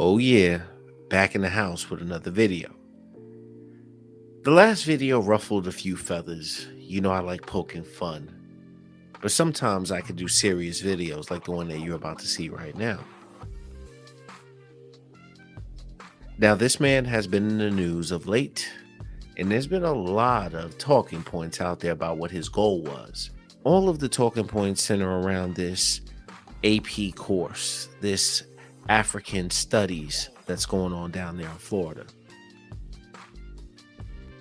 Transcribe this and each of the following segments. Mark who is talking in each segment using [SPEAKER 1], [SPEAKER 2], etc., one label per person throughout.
[SPEAKER 1] Oh yeah, back in the house with another video. The last video ruffled a few feathers. You know I like poking fun. But sometimes I can do serious videos like the one that you're about to see right now. Now this man has been in the news of late, and there's been a lot of talking points out there about what his goal was. All of the talking points center around this AP course, this African studies that's going on down there in Florida.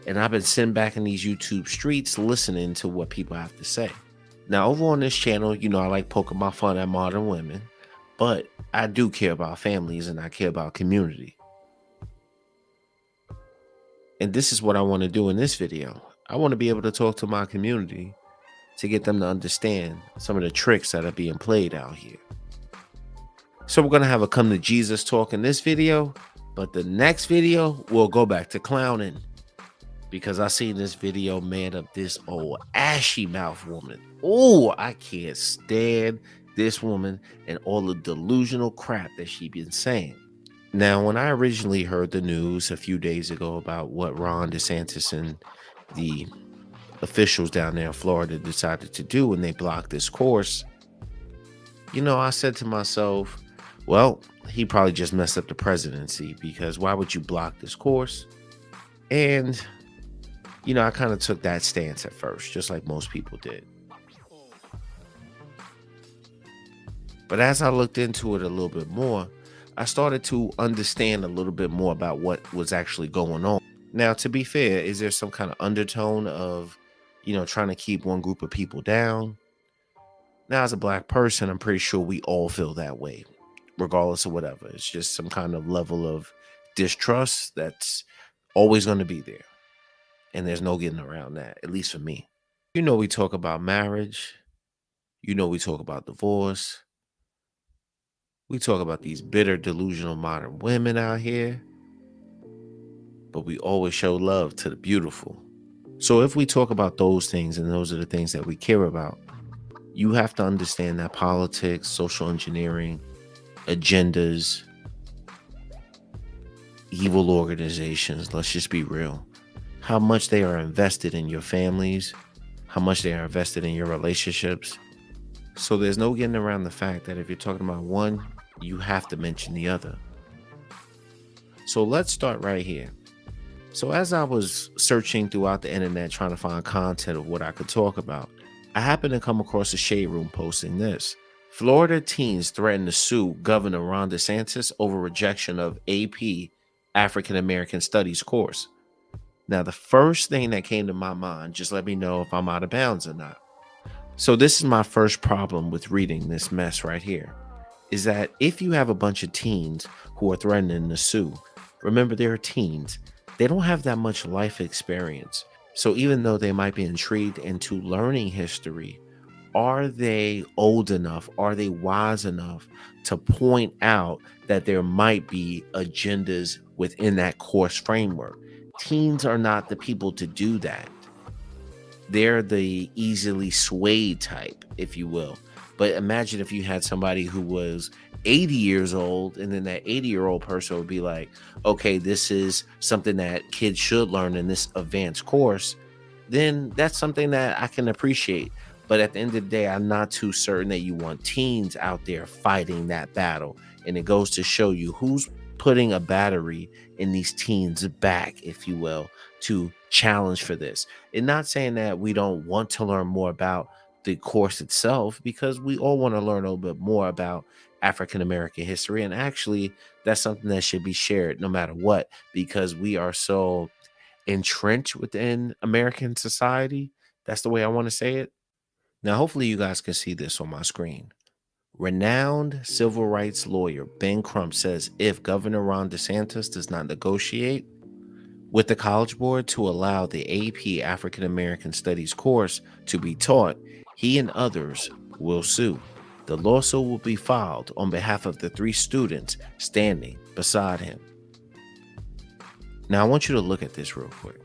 [SPEAKER 1] And I've been sitting back in these YouTube streets listening to what people have to say. Now, over on this channel, you know, I like poking my fun at modern women, but I do care about families and I care about community. And this is what I want to do in this video. I want to be able to talk to my community to get them to understand some of the tricks that are being played out here. So we're going to have a come to Jesus talk in this video, but the next video, we'll go back to clowning. Because I seen this video, man, of this old ashy mouth woman. Oh, I can't stand this woman and all the delusional crap that she been saying. Now, when I originally heard the news a few days ago about what Ron DeSantis and the officials down there in Florida decided to do when they blocked this course, you know, I said to myself, well, he probably just messed up the presidency, because why would you block this course? And you know, I kind of took that stance at first, just like most people did. But as I looked into it a little bit more, I started to understand a little bit more about what was actually going on. Now, to be fair, is there some kind of undertone of, you know, trying to keep one group of people down? Now, as a black person, I'm pretty sure we all feel that way, regardless of whatever. It's just some kind of level of distrust that's always going to be there. And there's no getting around that, at least for me. You know, we talk about marriage. You know, we talk about divorce. We talk about these bitter, delusional modern women out here. But we always show love to the beautiful. So if we talk about those things, and those are the things that we care about, you have to understand that politics, social engineering, agendas, evil organizations, let's just be real, how much they are invested in your families, how much they are invested in your relationships. So there's no getting around the fact that if you're talking about one, you have to mention the other. So let's start right here. So as I was searching throughout the internet trying to find content of what I could talk about, I happened to come across a Shade Room posting this. Florida teens threaten to sue Governor Ron DeSantis over rejection of AP African American Studies course. Now, the first thing that came to my mind, just let me know if I'm out of bounds or not. So this is my first problem with reading this mess right here, is that if you have a bunch of teens who are threatening to sue, remember they're teens, they don't have that much life experience. So even though they might be intrigued into learning history, are they old enough? Are they wise enough to point out that there might be agendas within that course framework? Teens are not the people to do that. They're the easily swayed type, if you will. But imagine if you had somebody who was 80 years old, and then that 80-year-old person would be like, okay, this is something that kids should learn in this advanced course. Then that's something that I can appreciate. But at the end of the day, I'm not too certain that you want teens out there fighting that battle. And it goes to show you who's putting a battery in these teens' back, if you will, to challenge for this. And not saying that we don't want to learn more about the course itself, because we all want to learn a little bit more about African American history. And actually, that's something that should be shared no matter what, because we are so entrenched within American society. That's the way I want to say it. Now, hopefully you guys can see this on my screen. Renowned civil rights lawyer Ben Crump says if Governor Ron DeSantis does not negotiate with the College Board to allow the AP African American Studies course to be taught, he and others will sue. The lawsuit will be filed on behalf of the 3 students standing beside him. Now, I want you to look at this real quick.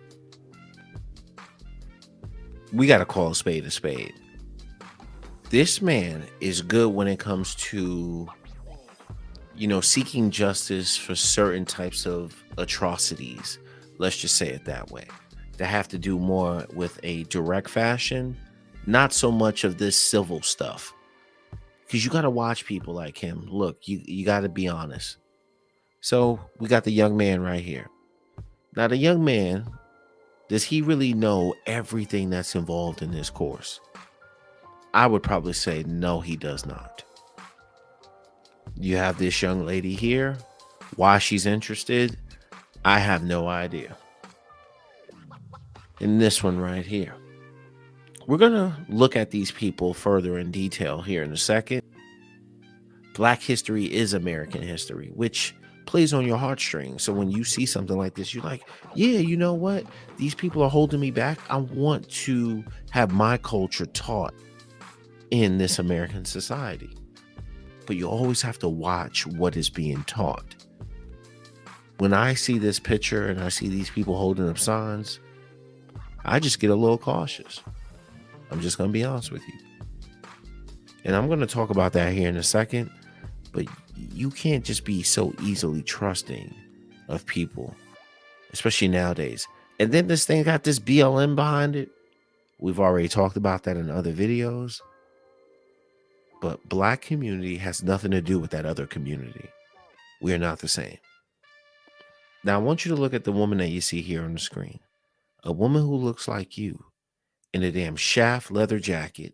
[SPEAKER 1] We got to call a spade a spade. This man is good when it comes to seeking justice for certain types of atrocities, let's just say it that way, that have to do more with a direct fashion, not so much of this civil stuff. Because you got to watch people like him. Look, you got to be honest. So we got the young man right here. Now, the young man, does he really know everything that's involved in this course? I would probably say no, he does not. You have this young lady here. Why she's interested, I have no idea. In this one right here, we're going to look at these people further in detail here in a second. Black history is American history, which plays on your heartstrings. So when you see something like this, you're like, yeah, you know what? These people are holding me back. I want to have my culture taught in this American society. But you always have to watch what is being taught. When I see this picture and I see these people holding up signs, I just get a little cautious. I'm just going to be honest with you. And I'm going to talk about that here in a second. But you can't just be so easily trusting of people, especially nowadays. And then this thing got this BLM behind it. We've already talked about that in other videos. But Black community has nothing to do with that other community. We're not the same. Now, I want you to look at the woman that you see here on the screen. A woman who looks like you in a damn shaft leather jacket.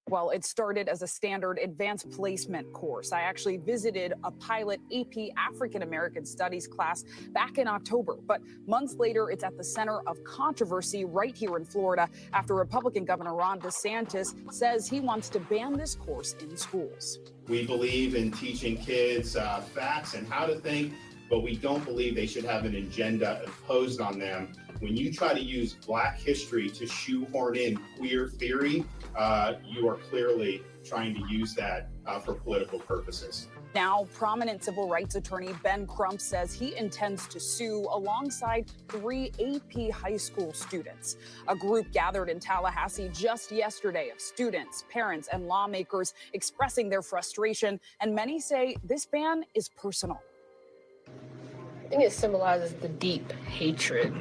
[SPEAKER 2] Well, it started as a standard advanced placement course. I actually visited a pilot AP African American Studies class back in October. But months later, it's at the center of controversy right here in Florida after Republican Governor DeSantis says he wants to ban this course in schools.
[SPEAKER 3] We believe in teaching kids facts and how to think, but we don't believe they should have an agenda imposed on them. When you try to use Black history to shoehorn in queer theory, you are clearly trying to use that for political purposes.
[SPEAKER 2] Now, prominent civil rights attorney Ben Crump says he intends to sue alongside 3 AP high school students. A group gathered in Tallahassee just yesterday of students, parents, and lawmakers expressing their frustration, and many say this ban is personal.
[SPEAKER 4] I think it symbolizes the deep hatred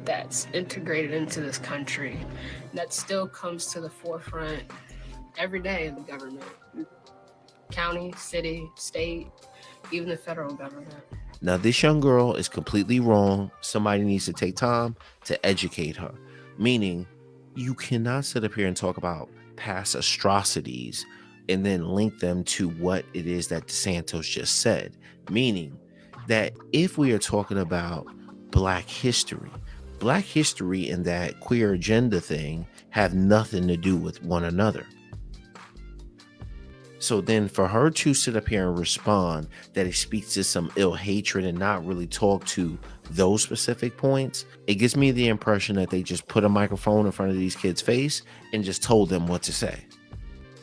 [SPEAKER 4] that's integrated into this country that still comes to the forefront every day in the government. County, city, state, even the federal government.
[SPEAKER 1] Now, this young girl is completely wrong. Somebody needs to take time to educate her. Meaning, you cannot sit up here and talk about past atrocities and then link them to what it is that DeSantis just said. Meaning that if we are talking about Black history and that queer agenda thing have nothing to do with one another. So then for her to sit up here and respond that it speaks to some ill hatred and not really talk to those specific points, it gives me the impression that they just put a microphone in front of these kids' face and just told them what to say.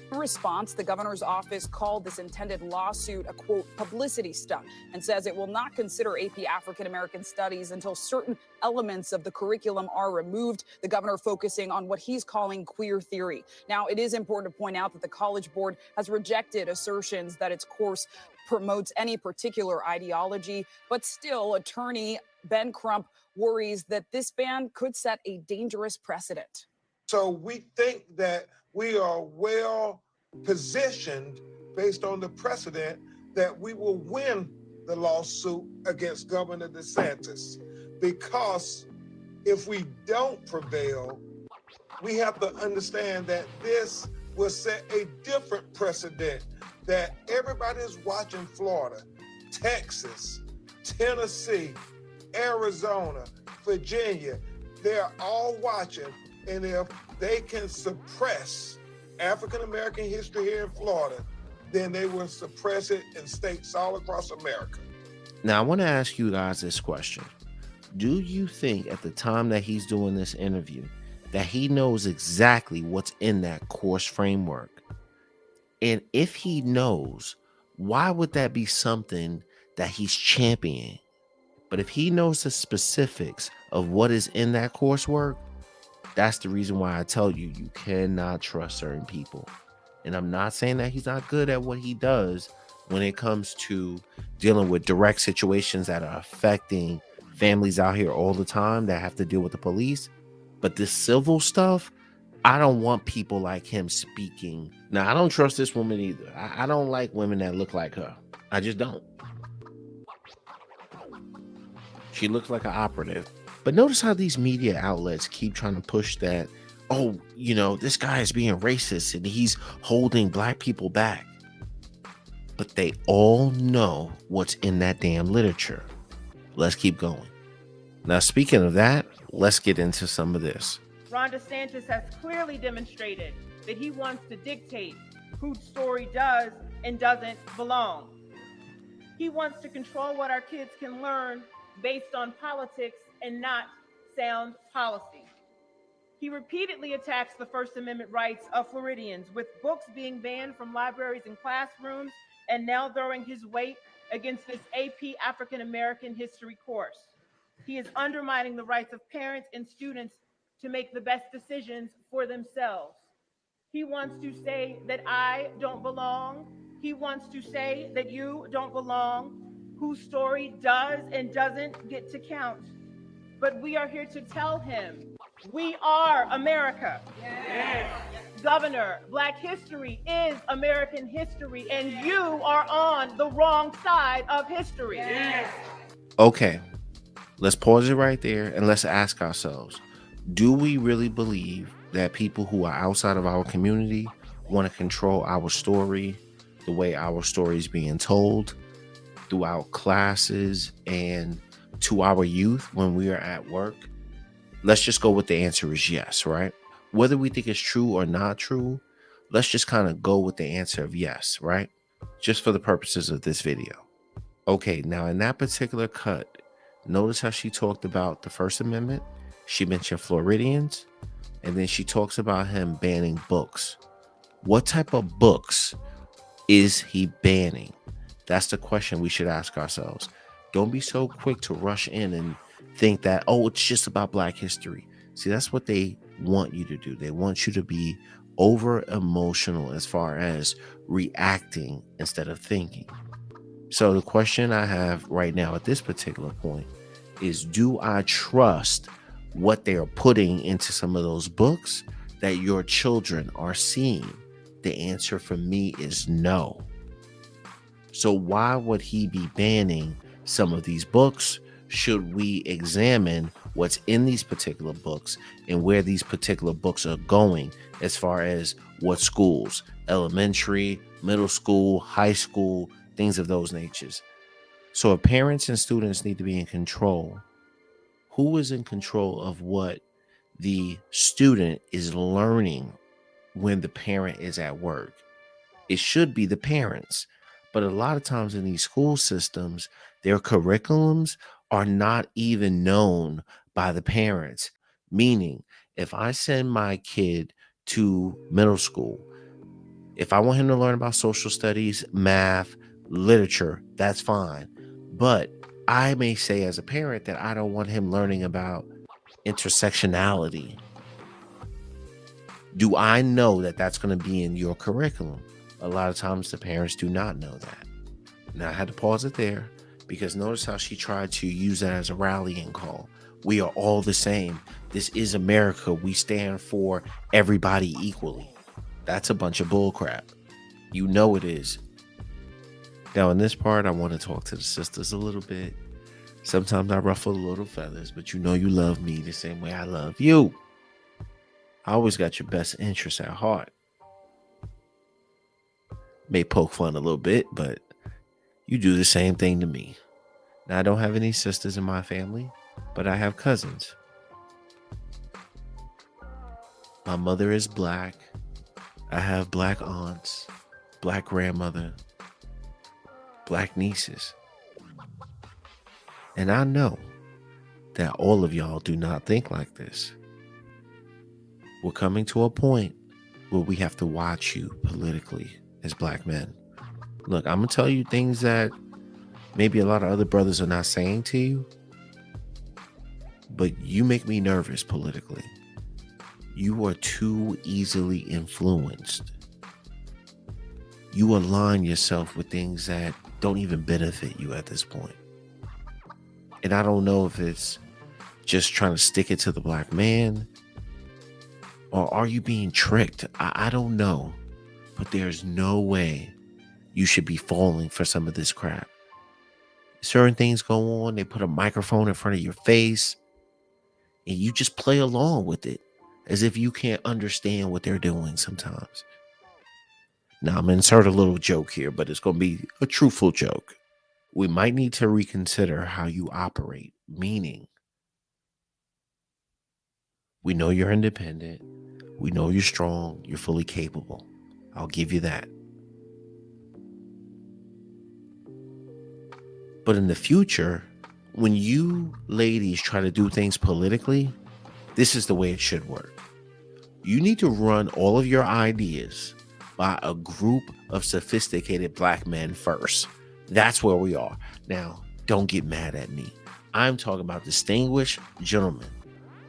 [SPEAKER 2] In response, the governor's office called this intended lawsuit a, quote, publicity stunt and says it will not consider AP African American Studies until certain elements of the curriculum are removed, the governor focusing on what he's calling queer theory. Now, it is important to point out that the College Board has rejected assertions that its course promotes any particular ideology, but still, attorney Ben Crump worries that this ban could set a dangerous precedent.
[SPEAKER 5] So we think that we are well positioned based on the precedent that we will win the lawsuit against Governor DeSantis. Because if we don't prevail, we have to understand that this will set a different precedent that everybody is watching. Florida, Texas, Tennessee, Arizona, Virginia, they're all watching. And if they can suppress African-American history here in Florida, then they will suppress it in states all across America.
[SPEAKER 1] Now, I want to ask you guys this question. Do you think at the time that he's doing this interview that he knows exactly what's in that course framework? And if he knows, why would that be something that he's championing? But if he knows the specifics of what is in that coursework, that's the reason why I tell you, you cannot trust certain people. And I'm not saying that he's not good at what he does, when it comes to dealing with direct situations that are affecting families out here all the time that have to deal with the police. But this civil stuff, I don't want people like him speaking. Now, I don't trust this woman either. I don't like women that look like her. I just don't. She looks like an operative. But notice how these media outlets keep trying to push that, oh, this guy is being racist and he's holding black people back. But they all know what's in that damn literature. Let's keep going. Now, speaking of that, let's get into some of this.
[SPEAKER 6] Ron DeSantis has clearly demonstrated that he wants to dictate whose story does and doesn't belong. He wants to control what our kids can learn based on politics and not sound policy. He repeatedly attacks the First Amendment rights of Floridians, with books being banned from libraries and classrooms, and now throwing his weight against this AP African American history course. He is undermining the rights of parents and students to make the best decisions for themselves. He wants to say that I don't belong. He wants to say that you don't belong, whose story does and doesn't get to count. But we are here to tell him, we are America. Yes. Governor, Black history is American history, and you are on the wrong side of history. Yes.
[SPEAKER 1] Okay, let's pause it right there and let's ask ourselves, do we really believe that people who are outside of our community want to control our story, the way our story is being told throughout classes and to our youth when we are at work? Let's just go with the answer is yes, right? Whether we think it's true or not true, let's just kind of go with the answer of yes, right? Just for the purposes of this video. Okay, now in that particular cut, notice how she talked about the First Amendment. She mentioned Floridians, and then she talks about him banning books. What type of books is he banning? That's the question we should ask ourselves. Don't be so quick to rush in and think that, oh, it's just about Black history. See, that's what they want you to do. They want you to be over emotional as far as reacting instead of thinking. So the question I have right now at this particular point is, do I trust what they are putting into some of those books that your children are seeing? The answer for me is no. So why would he be banning some of these books? Should we examine what's in these particular books and where these particular books are going as far as what schools, elementary, middle school, high school, things of those natures? So if parents and students need to be in control, who is in control of what the student is learning when the parent is at work? It should be the parents. But a lot of times in these school systems, their curriculums are not even known by the parents. Meaning, if I send my kid to middle school, if I want him to learn about social studies, math, literature, that's fine. But I may say as a parent that I don't want him learning about intersectionality. Do I know that that's going to be in your curriculum? A lot of times the parents do not know that. Now I had to pause it there because notice how she tried to use that as a rallying call. We are all the same. This is America. We stand for everybody equally. That's a bunch of bullcrap. You know it is. Now in this part, I want to talk to the sisters a little bit. Sometimes I ruffle a little feathers, but you know you love me the same way I love you. I always got your best interests at heart. May poke fun a little bit, but you do the same thing to me. Now, I don't have any sisters in my family, but I have cousins. My mother is Black. I have Black aunts, Black grandmother, Black nieces. And I know that all of y'all do not think like this. We're coming to a point where we have to watch you politically as Black men. Look, I'm going to tell you things that maybe a lot of other brothers are not saying to you, but you make me nervous politically. You are too easily influenced. you align yourself with things that don't even benefit you at this point. And I don't know if it's just trying to stick it to the black man, or are you being tricked? I don't know, but there's no way you should be falling for some of this crap. Certain things go on, they put a microphone in front of your face, and you just play along with it as if you can't understand what they're doing sometimes. Now, I'm going to insert a little joke here, but it's going to be a truthful joke. We might need to reconsider how you operate, meaning we know you're independent. We know you're strong. You're fully capable. I'll give you that. But in the future, when you ladies try to do things politically, this is the way it should work. You need to run all of your ideas by a group of sophisticated black men first. That's where we are. Now, don't get mad at me. I'm talking about distinguished gentlemen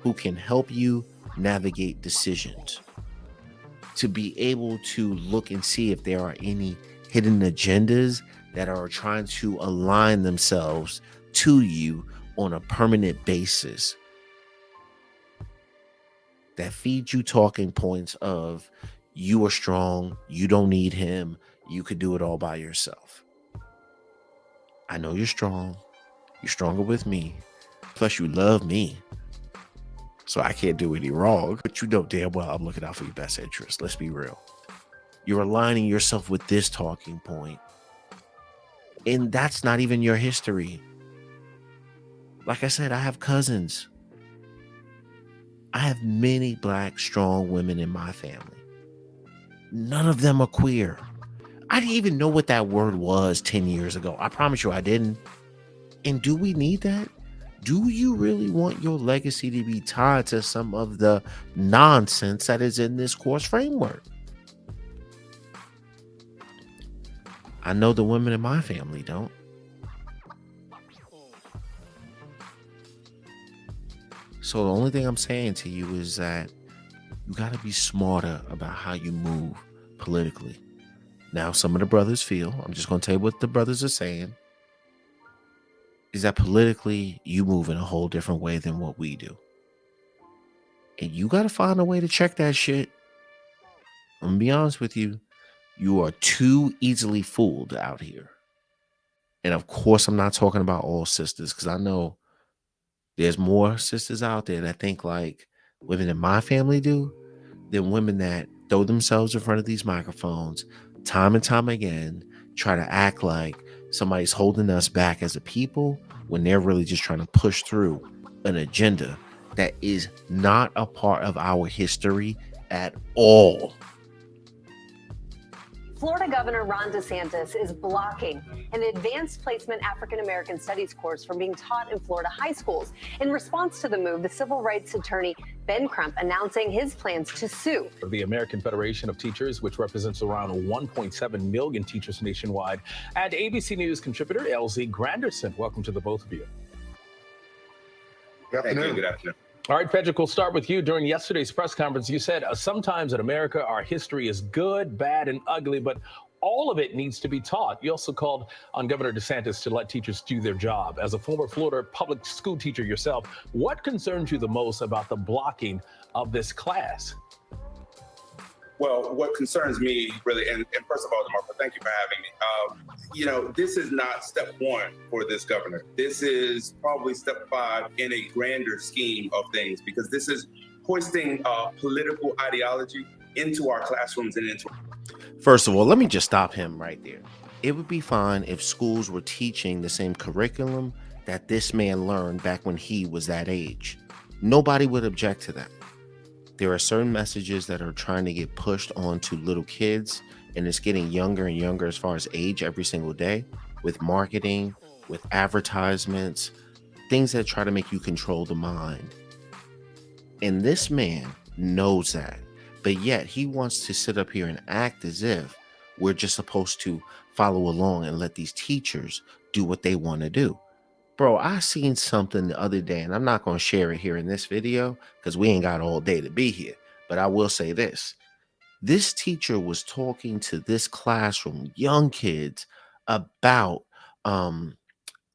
[SPEAKER 1] who can help you navigate decisions, to be able to look and see if there are any hidden agendas that are trying to align themselves to you on a permanent basis, that feed you talking points of you are strong, you don't need him, you could do it all by yourself. I know you're strong, you're stronger with me, plus you love me, so I can't do any wrong, but you know damn well I'm looking out for your best interest. Let's be real. You're aligning yourself with this talking point, and that's not even your history. Like I said, I have cousins. I have many black, strong women in my family. None of them are queer. I didn't even know what that word was 10 years ago. I promise you I didn't. And do we need that? Do you really want your legacy to be tied to some of the nonsense that is in this course framework? I know the women in my family don't. So the only thing I'm saying to you is that you got to be smarter about how you move politically. Now, some of the brothers feel, I'm just going to tell you what the brothers are saying, is that politically you move in a whole different way than what we do. And you got to find a way to check that shit. I'm going to be honest with you. You are too easily fooled out here. And of course, I'm not talking about all sisters, because I know there's more sisters out there that think like women in my family do than women that throw themselves in front of these microphones time and time again, try to act like somebody's holding us back as a people when they're really just trying to push through an agenda that is not a part of our history at all.
[SPEAKER 7] Florida Governor Ron DeSantis is blocking an advanced placement African American studies course from being taught in Florida high schools. In response to the move, the civil rights attorney Ben Crump announcing his plans to sue
[SPEAKER 8] the American Federation of Teachers, which represents around 1.7 million teachers nationwide, and ABC News contributor LZ Granderson. Welcome to the both of you.
[SPEAKER 3] Good afternoon. Good afternoon.
[SPEAKER 8] All right, Pedrick, we'll start with you. During yesterday's press conference, you said sometimes in America, our history is good, bad, and ugly, but all of it needs to be taught. You also called on Governor DeSantis to let teachers do their job. As a former Florida public school teacher yourself, what concerns you the most about the blocking of this class?
[SPEAKER 9] Well, what concerns me really, and first of all, DeMarco, thank you for having me. This is not step one for this governor. This is probably step 5 in a grander scheme of things, because this is hoisting political ideology into our classrooms and into.
[SPEAKER 1] First of all, let me just stop him right there. It would be fine if schools were teaching the same curriculum that this man learned back when he was that age. Nobody would object to that. There are certain messages that are trying to get pushed onto little kids, and it's getting younger and younger as far as age every single day, with marketing, with advertisements, things that try to make you control the mind. And this man knows that, but yet he wants to sit up here and act as if we're just supposed to follow along and let these teachers do what they want to do. Bro, I seen something the other day, and I'm not going to share it here in this video because we ain't got all day to be here. But I will say this. This teacher was talking to this classroom, young kids, about um,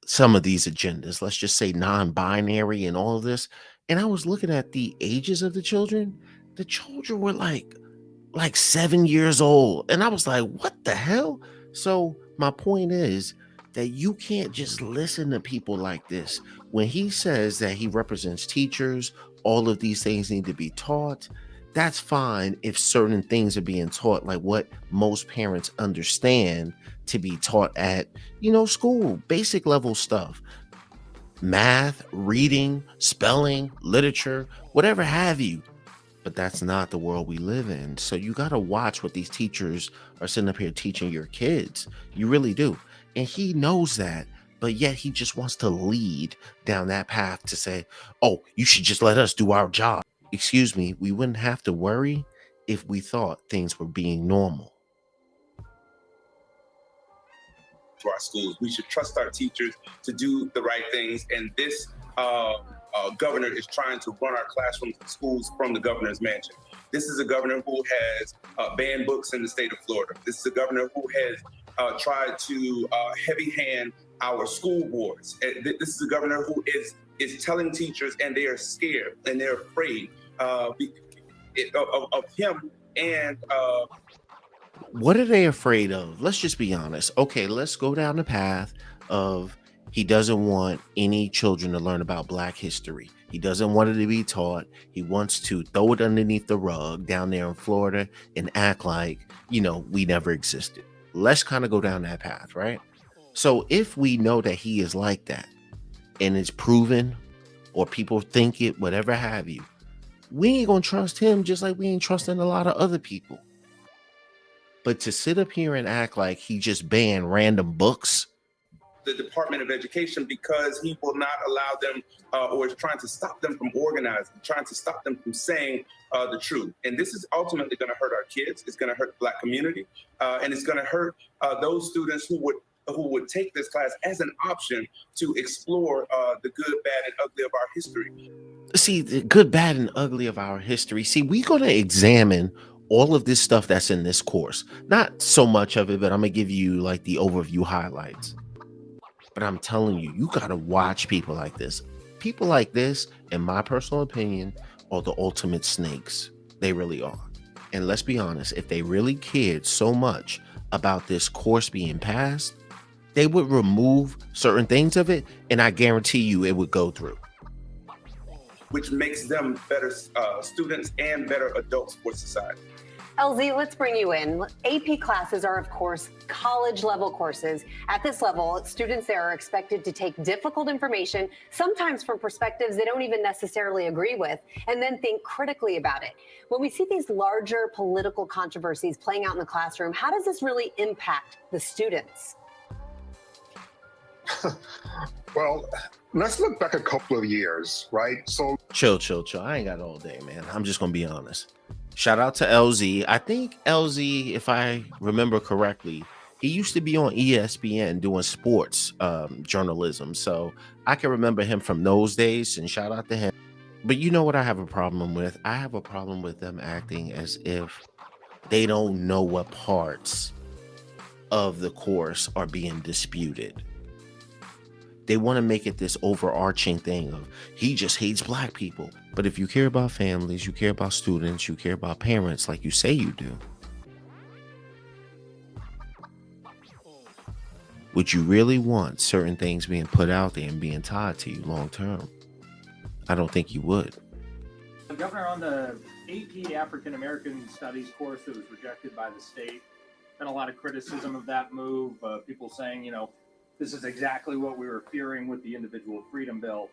[SPEAKER 1] some of these agendas. Let's just say non-binary and all of this. And I was looking at the ages of the children. The children were like 7 years old. And I was like, what the hell? So my point is that you can't just listen to people like this. When he says that he represents teachers, all of these things need to be taught. That's fine if certain things are being taught, like what most parents understand to be taught at, school, basic level stuff, math, reading, spelling, literature, whatever have you. But that's not the world we live in. So you got to watch what these teachers are sitting up here teaching your kids. You really do. And he knows that, but yet he just wants to lead down that path to say, oh, you should just let us do our job. Excuse me, we wouldn't have to worry if we thought things were being normal.
[SPEAKER 9] To our schools, we should trust our teachers to do the right things. And this governor is trying to run our classrooms and schools from the governor's mansion. This is a governor who has banned books in the state of Florida. This is a governor who has tried to heavy hand our school boards. This is a governor who is telling teachers, and they are scared and they're afraid of him. And
[SPEAKER 1] what are they afraid of? Let's just be honest. Okay, let's go down the path of he doesn't want any children to learn about Black history. He doesn't want it to be taught. He wants to throw it underneath the rug down there in Florida and act like, we never existed. Let's kind of go down that path, right? So if we know that he is like that and it's proven, or people think it, whatever have you, we ain't gonna trust him just like we ain't trusting a lot of other people. But to sit up here and act like he just banned random books,
[SPEAKER 9] the Department of Education, because he will not allow them or is trying to stop them from organizing, trying to stop them from saying the truth. And this is ultimately going to hurt our kids. It's going to hurt the Black community. And it's going to hurt those students who would take this class as an option to explore the good, bad, and ugly of our history.
[SPEAKER 1] See, the good, bad, and ugly of our history. See, we're going to examine all of this stuff that's in this course. Not so much of it, but I'm going to give you like the overview highlights. But I'm telling you, you got to watch people like this. People like this, in my personal opinion, are the ultimate snakes. They really are. And let's be honest, if they really cared so much about this course being passed, they would remove certain things of it, and I guarantee you it would go through.
[SPEAKER 9] Which makes them better students and better adults for society.
[SPEAKER 7] LZ, let's bring you in. AP classes are, of course, college-level courses. At this level, students there are expected to take difficult information, sometimes from perspectives they don't even necessarily agree with, and then think critically about it. When we see these larger political controversies playing out in the classroom, how does this really impact the students?
[SPEAKER 10] Well, let's look back a couple of years, right? So
[SPEAKER 1] chill. I ain't got all day, man. I'm just gonna be honest. Shout out to LZ. I think LZ, if I remember correctly, he used to be on ESPN doing sports journalism. So I can remember him from those days, and shout out to him. But you know what I have a problem with? I have a problem with them acting as if they don't know what parts of the course are being disputed. They want to make it this overarching thing of he just hates Black people. But if you care about families, you care about students, you care about parents like you say you do, would you really want certain things being put out there and being tied to you long term? I don't think you would.
[SPEAKER 11] Governor, on the AP African American Studies course that was rejected by the state, been a lot of criticism of that move. People saying, this is exactly what we were fearing with the individual freedom bill.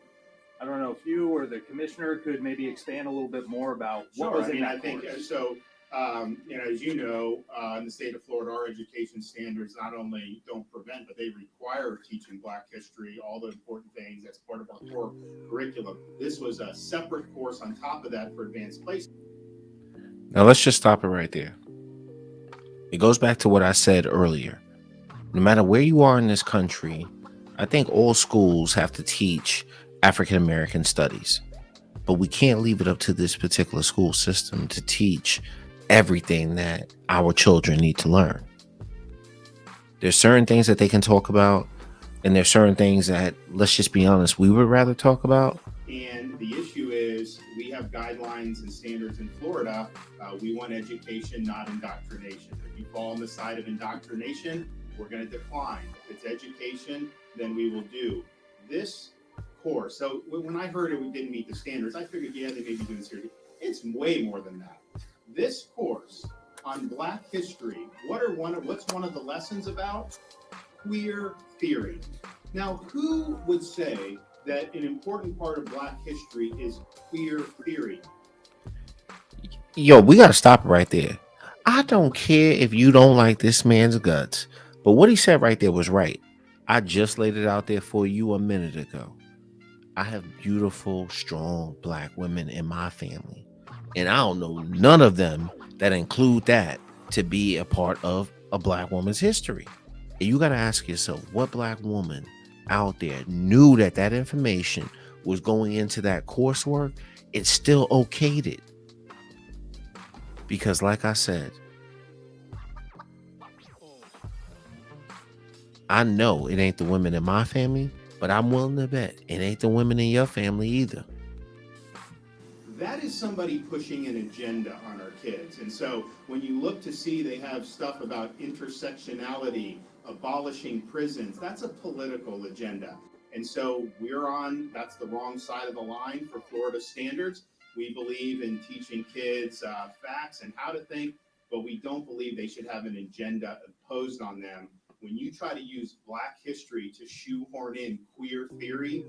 [SPEAKER 11] I don't know if you or the commissioner could maybe expand a little bit more about what was in that.
[SPEAKER 3] I think so. As you know, in the state of Florida, our education standards not only don't prevent, but they require teaching Black history, all the important things. That's part of our core curriculum. This was a separate course on top of that for advanced placement.
[SPEAKER 1] Now let's just stop it right there. It goes back to what I said earlier. No matter where you are in this country, I think all schools have to teach African American studies, but we can't leave it up to this particular school system to teach everything that our children need to learn. There's certain things that they can talk about, and there's certain things that, let's just be honest, we would rather talk about.
[SPEAKER 3] And the issue is we have guidelines and standards in Florida. We want education, not indoctrination. If you fall on the side of indoctrination, we're going to decline. If it's education, then we will do this course. So when I heard it, we didn't meet the standards, I figured, yeah, they may be doing this here. It's way more than that. This course on Black history, what's one of the lessons about? Queer theory. Now, who would say that an important part of Black history is queer theory?
[SPEAKER 1] Yo, we got to stop it right there. I don't care if you don't like this man's guts, but what he said right there was right. I just laid it out there for you a minute ago. I have beautiful, strong Black women in my family, and I don't know none of them that include that to be a part of a Black woman's history. And you got to ask yourself, what Black woman out there knew that that information was going into that coursework? It's still okayed it. Because like I said, I know it ain't the women in my family, but I'm willing to bet it ain't the women in your family either.
[SPEAKER 3] That is somebody pushing an agenda on our kids. And so when you look to see they have stuff about intersectionality, abolishing prisons, that's a political agenda. And so that's the wrong side of the line for Florida standards. We believe in teaching kids facts and how to think, but we don't believe they should have an agenda imposed on them. When you try to use Black history to shoehorn in queer theory,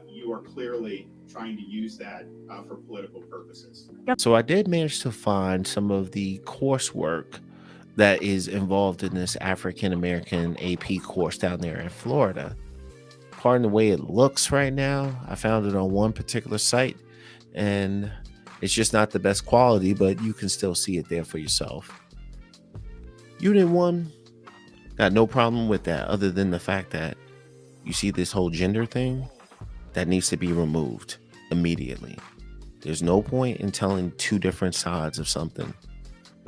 [SPEAKER 3] you are clearly trying to use that for political purposes.
[SPEAKER 1] So I did manage to find some of the coursework that is involved in this African American AP course down there in Florida. Pardon the way it looks right now. I found it on one particular site, and it's just not the best quality, but you can still see it there for yourself. Unit 1, got no problem with that, other than the fact that you see this whole gender thing that needs to be removed immediately. There's no point in telling two different sides of something.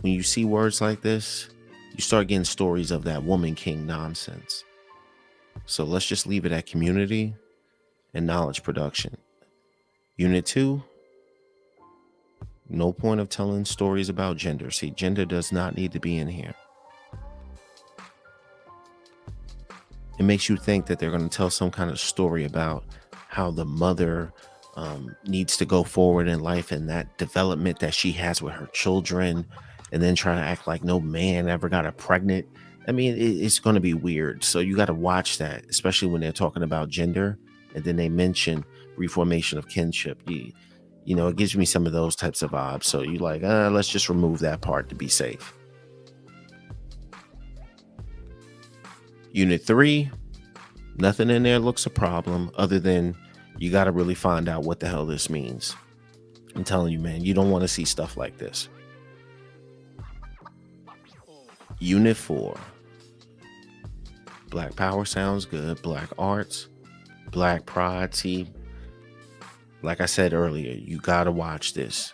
[SPEAKER 1] When you see words like this, you start getting stories of that woman king nonsense. So let's just leave it at community and knowledge production. Unit 2, no point of telling stories about gender. See, gender does not need to be in here. It makes you think that they're going to tell some kind of story about how the mother needs to go forward in life and that development that she has with her children, and then try to act like no man ever got her pregnant. I mean, it's going to be weird. So you got to watch that, especially when they're talking about gender, and then they mention reformation of kinship. You know, it gives me some of those types of vibes. So you like, let's just remove that part to be safe. Unit 3, nothing in there looks a problem other than you got to really find out what the hell this means. I'm telling you, man, you don't want to see stuff like this. Unit 4, Black power sounds good. Black arts, Black pride. See, like I said earlier, you got to watch this.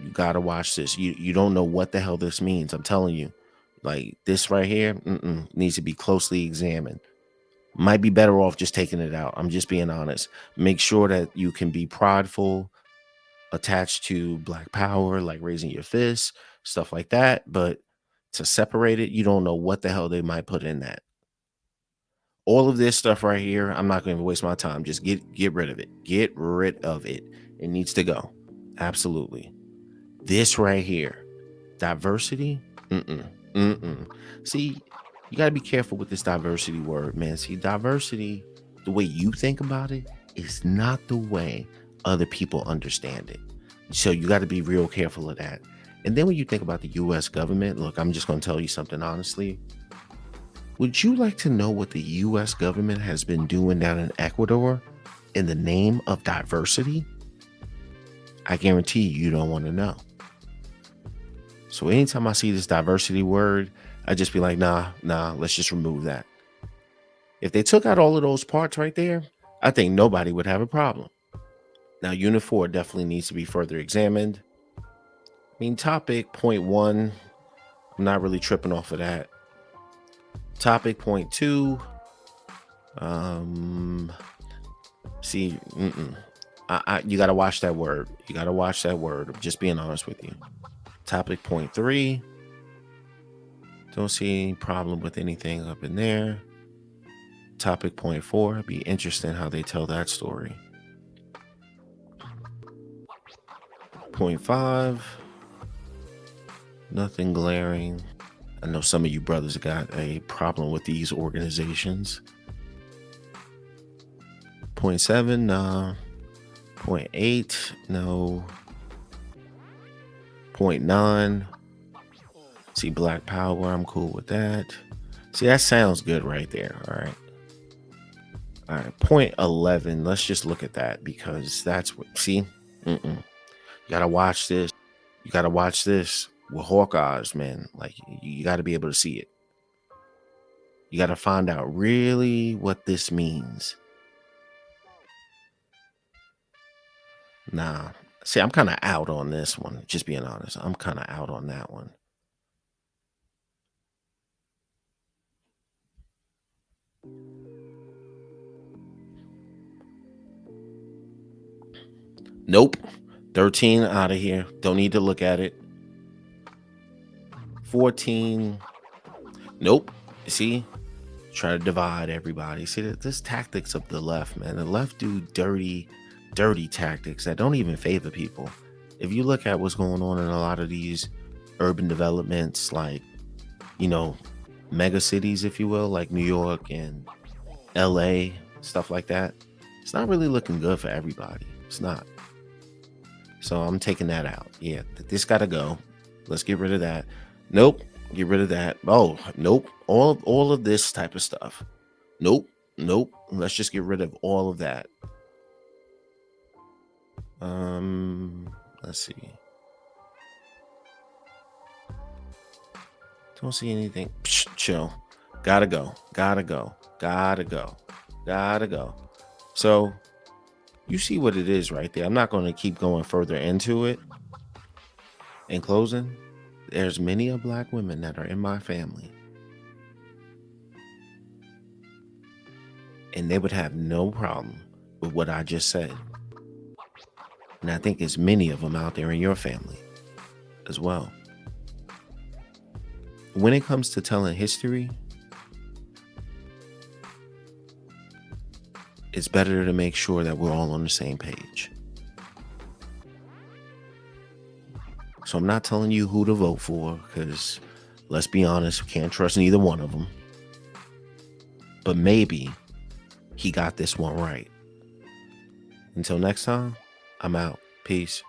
[SPEAKER 1] You got to watch this. You don't know what the hell this means. I'm telling you. Like this right here needs to be closely examined. Might be better off just taking it out. I'm just being honest. Make sure that you can be prideful, attached to Black power, like raising your fists, stuff like that. But to separate it, you don't know what the hell they might put in that. All of this stuff right here, I'm not going to waste my time. Just get rid of it. Get rid of it. It needs to go. Absolutely. This right here, diversity. See, you got to be careful with this diversity word, man. See, diversity, the way you think about it is not the way other people understand it. So you got to be real careful of that. And then when you think about the U.S. government, look, I'm just going to tell you something honestly. Would you like to know what the U.S. government has been doing down in Ecuador in the name of diversity? I guarantee you don't want to know. So anytime I see this diversity word, I just be like, nah, let's just remove that. If they took out all of those parts right there, I think nobody would have a problem. Now, Unit 4 definitely needs to be further examined. mean, topic point 1, I'm not really tripping off of that. Topic point 2, see, you got to watch that word. You got to watch that word. I'm just being honest with you. Topic point 3, don't see any problem with anything up in there. Topic point 4, be interesting how they tell that story. Point 5, nothing glaring. I know some of you brothers got a problem with these organizations. Point 7, nah. Point 8, no. Point 9, see Black Power, I'm cool with that. See, that sounds good right there. All right, point 11, let's just look at that, because that's what, see, you gotta watch this. You gotta watch this with hawk eyes, man. Like, you gotta be able to see it. You gotta find out really what this means. Nah, see, I'm kind of out on this one, just being honest. I'm kind of out on that one. Nope. 13 out of here. Don't need to look at it. 14. Nope. See, try to divide everybody. See, this tactics of the left, man. The left do dirty tactics that don't even favor people. If you look at what's going on in a lot of these urban developments, like, you know, mega cities, if you will, like New York and LA, stuff like that, it's not really looking good for everybody. It's not. So I'm taking that out. Yeah, this gotta go. Let's get rid of that. Nope. Get rid of that. Oh, nope. All of this type of stuff. Nope. Let's just get rid of all of that. Let's see. Don't see anything. Psh, chill. Gotta go. So you see what it is right there. I'm not going to keep going further into it. In closing, there's many of Black women that are in my family, and they would have no problem with what I just said. And I think there's many of them out there in your family as well. When it comes to telling history, it's better to make sure that we're all on the same page. So I'm not telling you who to vote for, because let's be honest, we can't trust neither one of them. But maybe he got this one right. Until next time, I'm out. Peace.